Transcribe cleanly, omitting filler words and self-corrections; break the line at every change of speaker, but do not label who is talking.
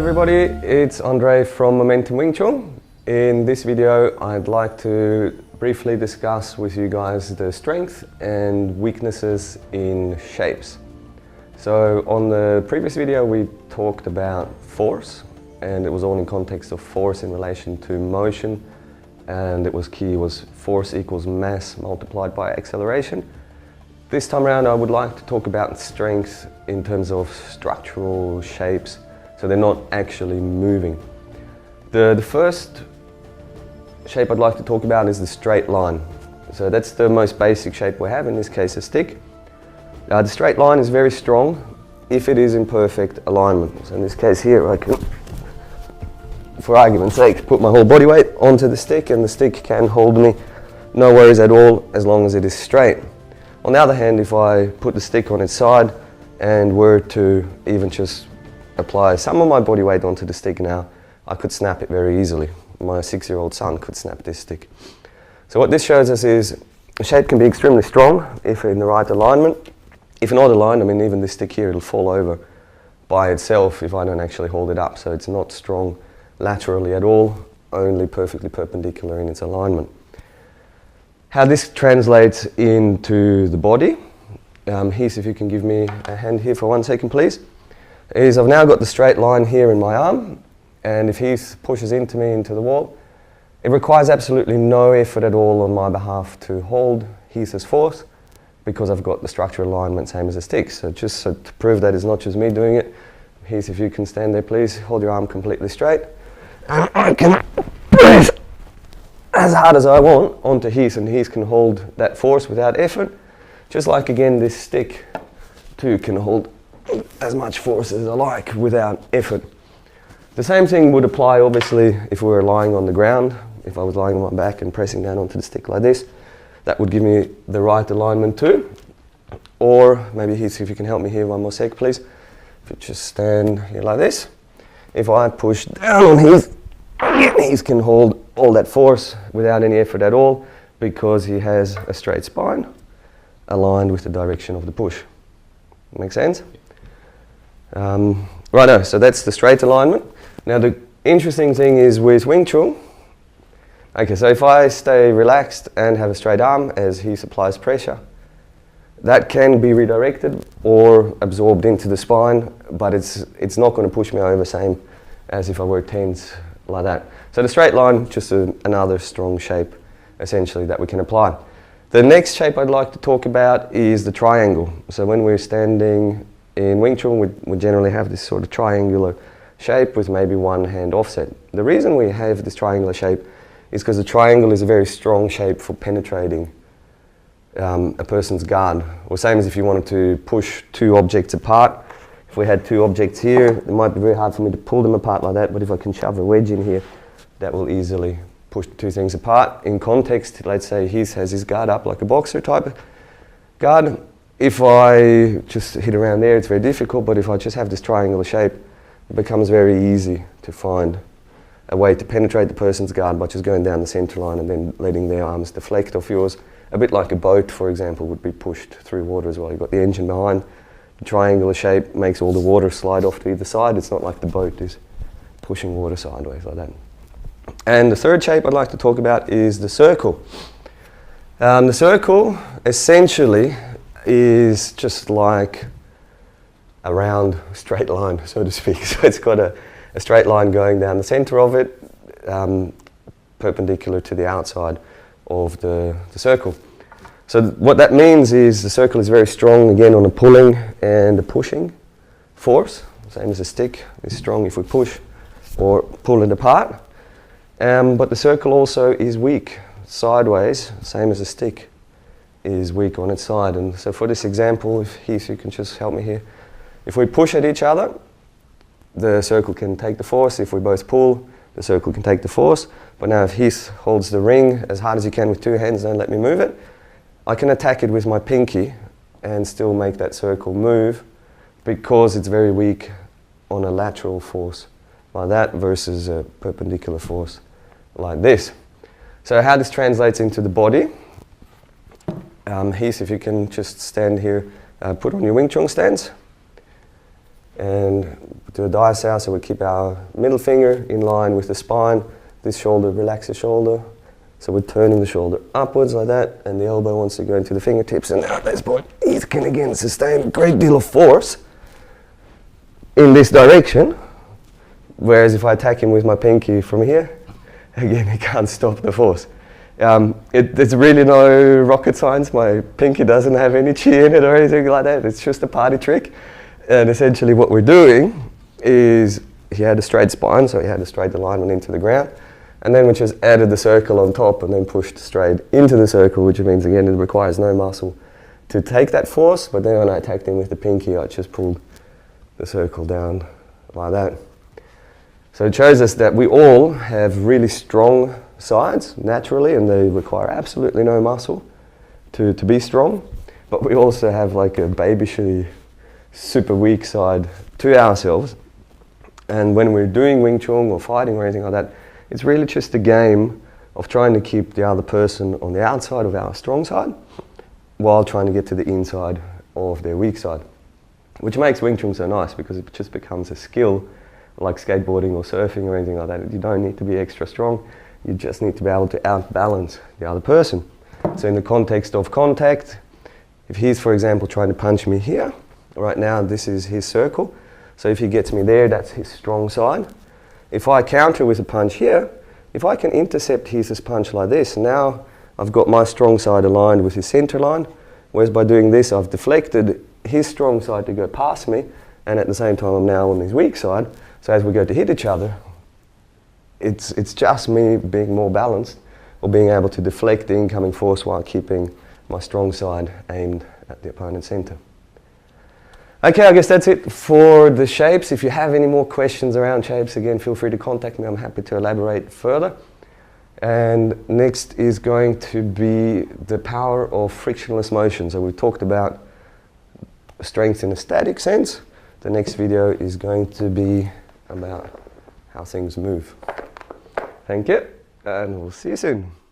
everybody, it's Andre from MomentumWingChun. In this video I'd like to briefly discuss with you guys the strengths and weaknesses in shapes. So on the previous video we talked about force, and it was all in context of force in relation to motion, and it was force equals mass multiplied by acceleration. This time around I would like to talk about strength in terms of structural shapes, so they're not actually moving. The first shape I'd like to talk about is the straight line. So that's the most basic shape we have, in this case a stick. The straight line is very strong if it is in perfect alignment. So in this case here I can, for argument's sake, put my whole body weight onto the stick and the stick can hold me, no worries at all, as long as it is straight. On the other hand, if I put the stick on its side and were to even just apply some of my body weight onto the stick now, I could snap it very easily. My 6-year-old son could snap this stick. So what this shows us is a shape can be extremely strong if in the right alignment. If not aligned, I mean even this stick here, it'll fall over by itself if I don't actually hold it up. So it's not strong laterally at all, only perfectly perpendicular in its alignment. How this translates into the body, Heath, if you can give me a hand here for 1 second please, is I've now got the straight line here in my arm, and if Heath pushes into me into the wall, it requires absolutely no effort at all on my behalf to hold Heath's force, because I've got the structural alignment same as a stick. So just to prove that it's not just me doing it, Heath, if you can stand there please, hold your arm completely straight. And I can press as hard as I want onto Heath, and Heath can hold that force without effort. Just like again this stick too can hold as much force as I like without effort. The same thing would apply obviously if we were lying on the ground. If I was lying on my back and pressing down onto the stick like this, that would give me the right alignment too. Or maybe Heath, if you can help me here 1 more sec please. If you just stand here like this, if I push down on Heath, Heath can hold all that force without any effort at all, because he has a straight spine aligned with the direction of the push. Make sense? Righto, so that's the straight alignment. Now the interesting thing is with Wing Chun, okay, so if I stay relaxed and have a straight arm as he applies pressure, that can be redirected or absorbed into the spine, but it's not going to push me over, same as if I were tense like that. So the straight line, just another strong shape essentially that we can apply. The next shape I'd like to talk about is the triangle. So when we're standing in Wing Chun, we generally have this sort of triangular shape with maybe one hand offset. The reason we have this triangular shape is because the triangle is a very strong shape for penetrating a person's guard. Or same as if you wanted to push 2 objects apart. If we had 2 objects here, it might be very hard for me to pull them apart like that, but if I can shove a wedge in here, that will easily push the 2 things apart. In context, let's say he has his guard up like a boxer type guard. If I just hit around there, it's very difficult, but if I just have this triangular shape, it becomes very easy to find a way to penetrate the person's guard by just going down the center line and then letting their arms deflect off yours. A bit like a boat, for example, would be pushed through water as well. You've got the engine behind. The triangular shape makes all the water slide off to either side. It's not like the boat is pushing water sideways like that. And the third shape I'd like to talk about is the circle. The circle essentially is just like a round straight line, so to speak. So it's got a straight line going down the center of it, perpendicular to the outside of the circle. So what that means is the circle is very strong again on a pulling and a pushing force, same as a stick is strong if we push or pull it apart. But the circle also is weak sideways, same as a stick is weak on its side. And so for this example, if Heath, you can just help me here. If we push at each other, the circle can take the force. If we both pull, the circle can take the force. But now if Heath holds the ring as hard as you can with 2 hands, don't let me move it, I can attack it with my pinky and still make that circle move, because it's very weak on a lateral force like that versus a perpendicular force like this. So how this translates into the body, Heath, if you can just stand here, put on your Wing Chun stance. and do a diasaur, so we keep our middle finger in line with the spine. This shoulder, relax the shoulder. So we're turning the shoulder upwards like that, and the elbow wants to go into the fingertips, and at this point, he can again sustain a great deal of force in this direction. Whereas if I attack him with my pinky from here, again, he can't stop the force. There's really no rocket science. My pinky doesn't have any chi in it or anything like that. It's just a party trick. And essentially what we're doing is, he had a straight spine, so he had a straight alignment into the ground. And then we just added the circle on top and then pushed straight into the circle, which means, again, it requires no muscle to take that force. But then when I attacked him with the pinky, I just pulled the circle down like that. So it shows us that we all have really strong sides naturally, and they require absolutely no muscle to be strong. But we also have like a babishly super weak side to ourselves. And when we're doing Wing Chun or fighting or anything like that, it's really just a game of trying to keep the other person on the outside of our strong side while trying to get to the inside of their weak side. Which makes Wing Chun so nice, because it just becomes a skill like skateboarding or surfing or anything like that. You don't need to be extra strong, you just need to be able to outbalance the other person. So in the context of contact, if he's, for example, trying to punch me here, right now this is his circle, so if he gets me there, that's his strong side. If I counter with a punch here, if I can intercept his punch like this, now I've got my strong side aligned with his center line, whereas by doing this I've deflected his strong side to go past me, and at the same time I'm now on his weak side. So as we go to hit each other, it's just me being more balanced, or being able to deflect the incoming force while keeping my strong side aimed at the opponent's center. Okay, I guess that's it for the shapes. If you have any more questions around shapes, again, feel free to contact me. I'm happy to elaborate further. And next is going to be the power of frictionless motion. So we talked about strength in a static sense. The next video is going to be about how things move. Thank you, and we'll see you soon.